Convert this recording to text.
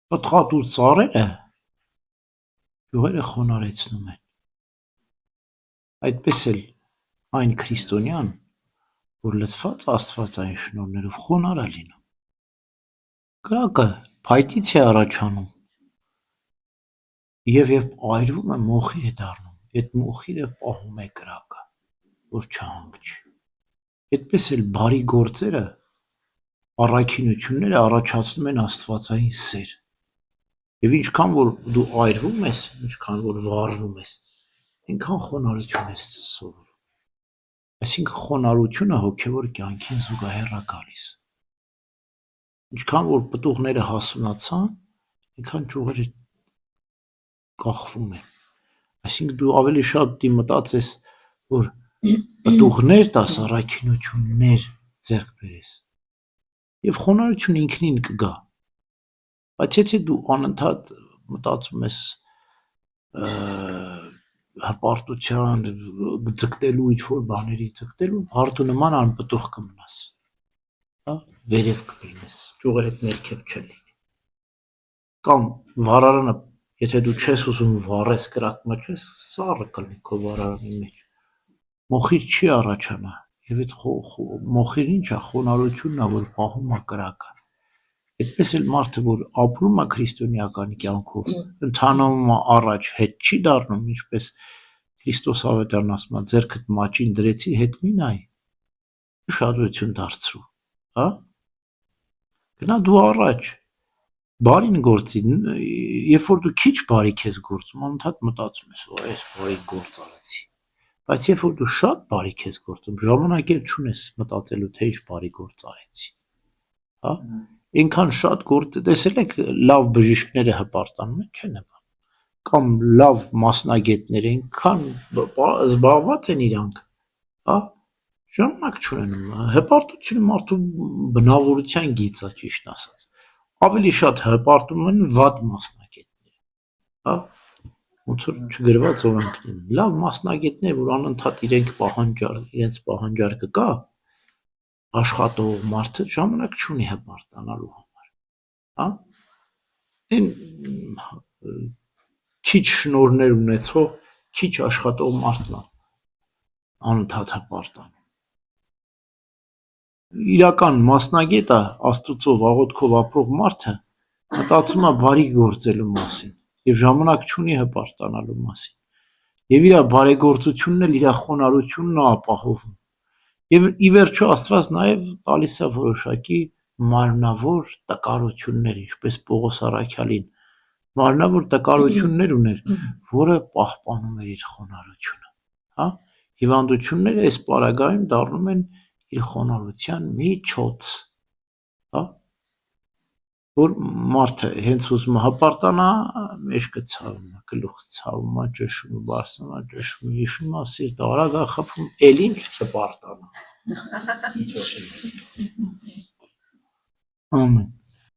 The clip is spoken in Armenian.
Պտղատու ծառերը յուղերը խոնարեցնում են, այդպես էլ այն քրիստոնյան, որ լցված աստվածային շնորհներով խոնար է լինում, կրակը փայտից է առաջանում և երբ այրվում է մոխիր է դառնում, այդ մոխիրը պահում է կրակը, որ չհանգչի, այդպես էլ բարի գործերը, առաքինությունները առաջացնում են աստվածային սեր և ինչքան որ դու այրվում ես, ինչքան որ վառվում ես, այնքան խոնարհություն ես սովորում, այսինքն խոնարհությունը հոգևոր կյանքին զուգահեռ է գալիս, ինչքան որ պտուղները հասունացան, այնքան ճյուղերը կախվում են, այսինքն դու ավելի շատ մտածես, որ պտուղներ տաս, առաքինություններ ձեռք բերես և խոնարհությունը ինքնին կգա, բայց եթե դու անընդհատ մտածում ես հպարտության, ձգտելու ինչ-որ բաների ձգտելու, հարդու նման անպտուղ կմնաս, վերև կլինես, ճյուղերդ ներքև չլինի, կամ վառարանը, եթե դու չես ուզում վառես, կրակ մտչես, սառը կլինի քո վառարանի մեջ, մոխիր չի առաջանա և այդ մոխիրը ինչ է, խոնարհությունն է, որ պահում է կրակը, այդպես էլ մարդը, որ ապրում է քրիստոնեական կյանքով, ընթանում է առաջ, հետ չի դառնում, ինչպես Քրիստոս ավետարն ասում է, ձեռքդ մաճին դրեցի, հետ մի նայ, ուշադրություն դարձրու, գնա դու առաջ, բարին գործի, երբ որ դու քիչ բարիք ես գործում, անընդհատ մտածում ես, այս բարի գործ արեցի, բայց երբ որ դու շատ բարիք ես գործում, ժամանակ էլ չունես մտածելու, թե ինչ բարի գործ արեցի, այնքան շատ գործ, տեսել եք լավ բժիշկները հպարտանում են, չեն հպարտանում, կամ լավ մասնագետներ, այնքան զբաղված են իրանք, ժամանակ չունենում, հպարտությունը մարդու բնավորության գիծ է, ճիշտ ասած, ավելի շատ հպարտում են վատ մասնագետները, ոնց որ չգրված օրենքներում, լավ մասնագետներ, որ անընդհատ իրենց պահանջարկը կա, աշխատող մարդը ժամանակ չունի հպարտանալու համար, այն քիչ շնորհներ ունեցող, քիչ աշխատող մարդն է անընդհատ հպարտանում, իրական մասնագետը, Աստծով աղոթքով ապրող մարդը մտածում է բարի գործելու մասին և ժամանակ չունի հպարտանալու մասին և իր բարեգործությունն էլ իր խոնարհությունն է ապահովում և ի վերջո Աստված նաև տալիս է որոշակի մարմնավոր տկարություններ, ինչպես Պողոս առաքյալին մարմնավոր տկարություններ ուներ, որը պահպանում էր իր խոնարհությունը, հիվանդությունները այս պարագայում դառնում են իր խոնարհության միջոց, որ մարդը հենց ուզում է հպարտանա, մեջքը ցավում է, գլուխը ցավում է, ճշում է, բարձրանում է, ճշում է, հիշում է, սիրտը արագ է խփում, էլ ինչ հպարտանա, ամեն